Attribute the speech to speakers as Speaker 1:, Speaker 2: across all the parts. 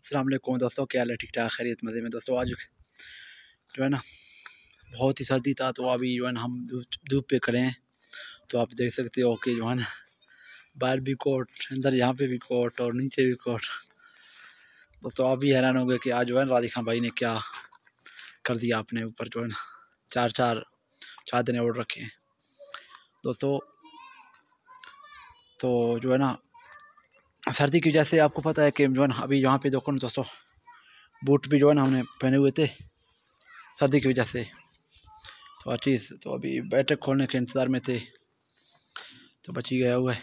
Speaker 1: अस्सलाम वालेकुम दोस्तों, क्या हाल है? ठीक ठाक, खैरियत, मज़े में। दोस्तों आज जो है ना बहुत ही सर्दी था, तो अभी जो है ना हम धूप पे खड़े हैं। तो आप देख सकते हो कि जो है ना बाहर भी कोट, अंदर यहाँ पे भी कोट और नीचे भी कोट। दोस्तों आप भी हैरान हो गए कि आज जो है ना राधी खान भाई ने क्या कर दिया अपने ऊपर। जो है ना चार चार चादरें ओढ़ रखे हैं दोस्तों। तो जो है ना सर्दी की वजह से आपको पता है कि जो है ना अभी यहाँ पे देखो ना दोस्तों, बूट भी जो है ना हमने पहने हुए थे सर्दी की वजह से। तो चीज़ तो अभी बैटक खोलने के इंतज़ार में थे, तो बची गया हुआ है,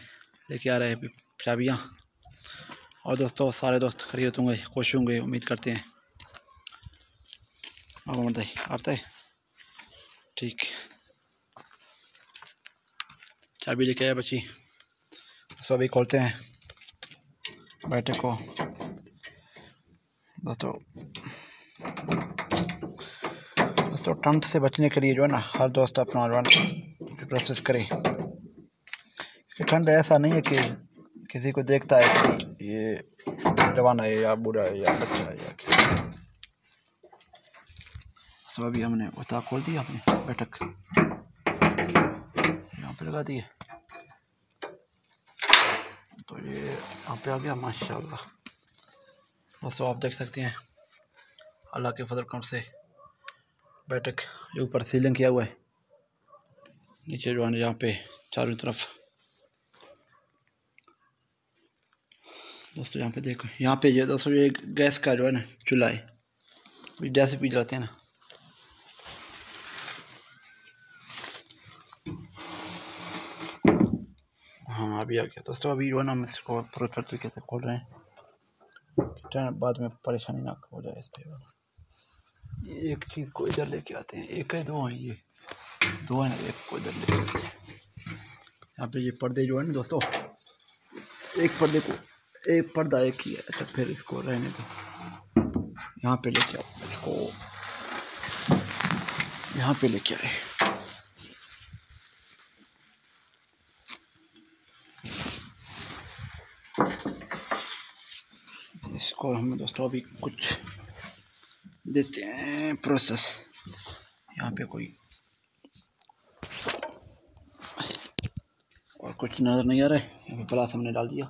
Speaker 1: लेके आ रहे हैं चाबियाँ। और दोस्तों सारे दोस्त खरीद होंगे, खुश होंगे, उम्मीद करते हैं। आता है ठीक, चाबी लेके आया बची। तो अभी खोलते हैं बैटक को दोस्तों। ठंड से बचने के लिए जो है ना हर दोस्त अपना जो है प्रोसेस करे। ठंड ऐसा नहीं है कि किसी को देखता है कि ये जवान है या बूढ़ा है या बच्चा है या क्या। तो अभी हमने उतार खोल दिया, अपने बैठक यहाँ पे लगा दिए, तो ये यहाँ पे आ गया माशाल्लाह। दोस्तों आप देख सकते हैं अल्लाह के फजल करम से बैठक के ऊपर सीलिंग किया हुआ है, नीचे जो है यहाँ पे चारों तरफ। दोस्तों यहाँ पे देखो, यहाँ पे ये दोस्तों ये गैस का जो है ना चूल्हा है, जैसे पी जाते हैं ना। हाँ अभी आ गया दोस्तों। अभी जो है ना हम इसको प्रॉपर तरीके से खोल रहे हैं, बाद में परेशानी ना हो जाए इस पर। एक चीज़ को इधर लेके आते हैं, एक है दो है, ये दो है ना, एक को इधर लेके आते हैं। यहाँ पे ये पर्दे जो है ना दोस्तों, एक पर्दे को एक पर्दा एक ही है। अच्छा फिर इसको रहने दो, यहाँ पे लेके आओ इसको, यहाँ पे लेके आए। इसको हम दोस्तों अभी कुछ देते हैं प्रोसेस। यहाँ पे कोई और कुछ नज़र नहीं आ रहा है, यहाँ पे प्लास हमने डाल दिया।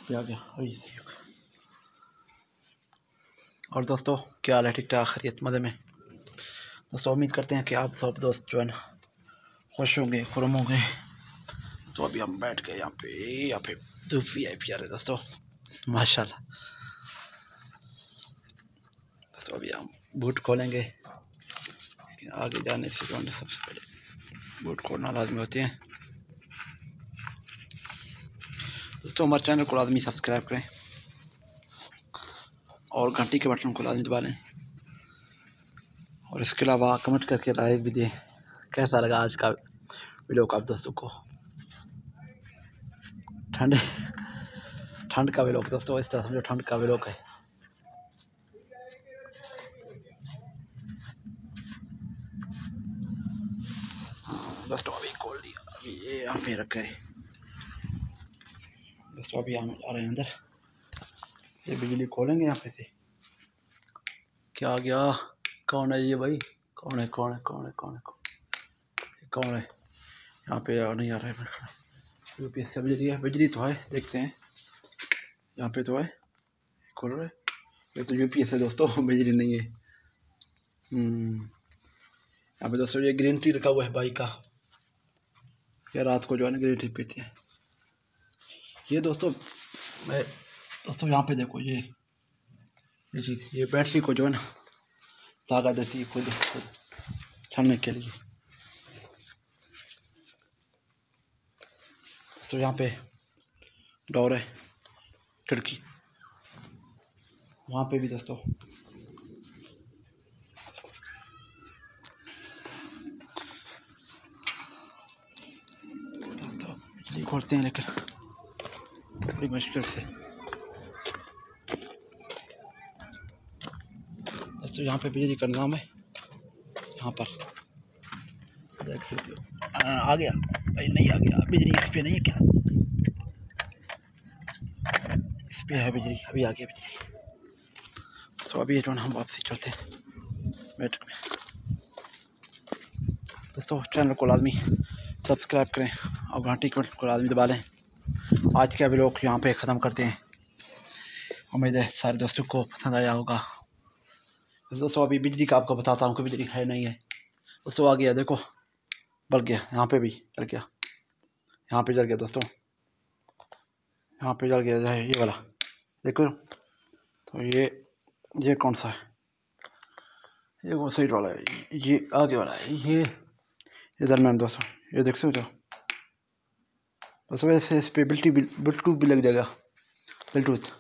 Speaker 1: आ गया अभी। और दोस्तों क्या हाल है? ठीक ठाक, खैरियत, मज़े में। दोस्तों उम्मीद करते हैं कि आप सब दोस्त जो है ना खुश होंगे, खुरम होंगे। तो अभी हम बैठ गए यहाँ पे धूप भी आई प्यारे दोस्तों माशाल्लाह। दोस्तों अभी हम बूट खोलेंगे, लेकिन आगे जाने से जो है सबसे पहले बूट खोलना लाजमी होते हैं। दोस्तों हमारे चैनल को लाजमी सब्सक्राइब करें और घंटी के बटन को लाजमी दबा लें, और इसके अलावा कमेंट करके राय भी दें कैसा लगा आज का वीडियो को। आप दोस्तों को ठंड का व्लॉग दोस्तों, इस तरह समझो ठंड का व्लॉग है। दोस्तों अभी खोल दिया, अभी ये यहाँ पे रखा है। दोस्तों अभी हम आ रहे हैं अंदर, ये बिजली खोलेंगे यहाँ पे से। क्या आ गया? कौन है ये भाई? कौन है कौन है कौन है कौन है कौन है? यहाँ पे नहीं आ रहा है। यूपीएस का बिजली है, बिजली तो है, देखते हैं। यहाँ पे तो है, खोल रहे। ये तो यूपीएस है दोस्तों, बिजली नहीं है। यहाँ पे दोस्तों ये ग्रीन टी रखा हुआ है बाइक का, या रात को जो है ना ग्रीन टी पीते हैं। ये दोस्तों यहाँ पे देखो, ये चीज़, ये बैटरी को जो है ना ताकत देती है खुद चलने के लिए। तो यहाँ पे डोर है, खिड़की, वहाँ पे भी दोस्तों। बिजली खोलते हैं लेकिन बड़ी मुश्किल से। दोस्तों यहाँ पे बिजली का निज़ाम है, यहाँ पर देख सकते हो आ गया भाई, नहीं आ गया बिजली, इस पे नहीं है क्या, इस पे है बिजली, अभी आ गया बिजली। तो अभी जो हम वापसी चलते हैं बैटक में। दोस्तों चैनल को लाजमी सब्सक्राइब करें और घंटी को लाजमी दबा लें। आज के व्लॉग यहाँ पे ख़त्म करते हैं, उम्मीद है सारे दोस्तों को पसंद आया होगा। दोस्तों अभी बिजली का आपको बताता हूँ कि बिजली है नहीं है। दोस्तों आ गया, देखो बल गया, यहाँ पे भी जल गया, यहाँ पे जल गया दोस्तों, यहाँ पे जल गया है ये वाला, देखो। तो ये कौन सा है, ये वो साइड वाला है, ये आगे वाला है, ये दरम्यान दोस्तों, ये देख सकते हो दोस्तों। वैसे इस पर ब्लूटूथ भी लग जाएगा, ब्लूटूथ।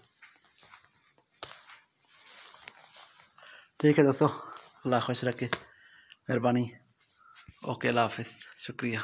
Speaker 1: ठीक है दोस्तों, अल्लाह खुश रखे, मेहरबानी। ओके, अल्लाह हाफिज़, शुक्रिया।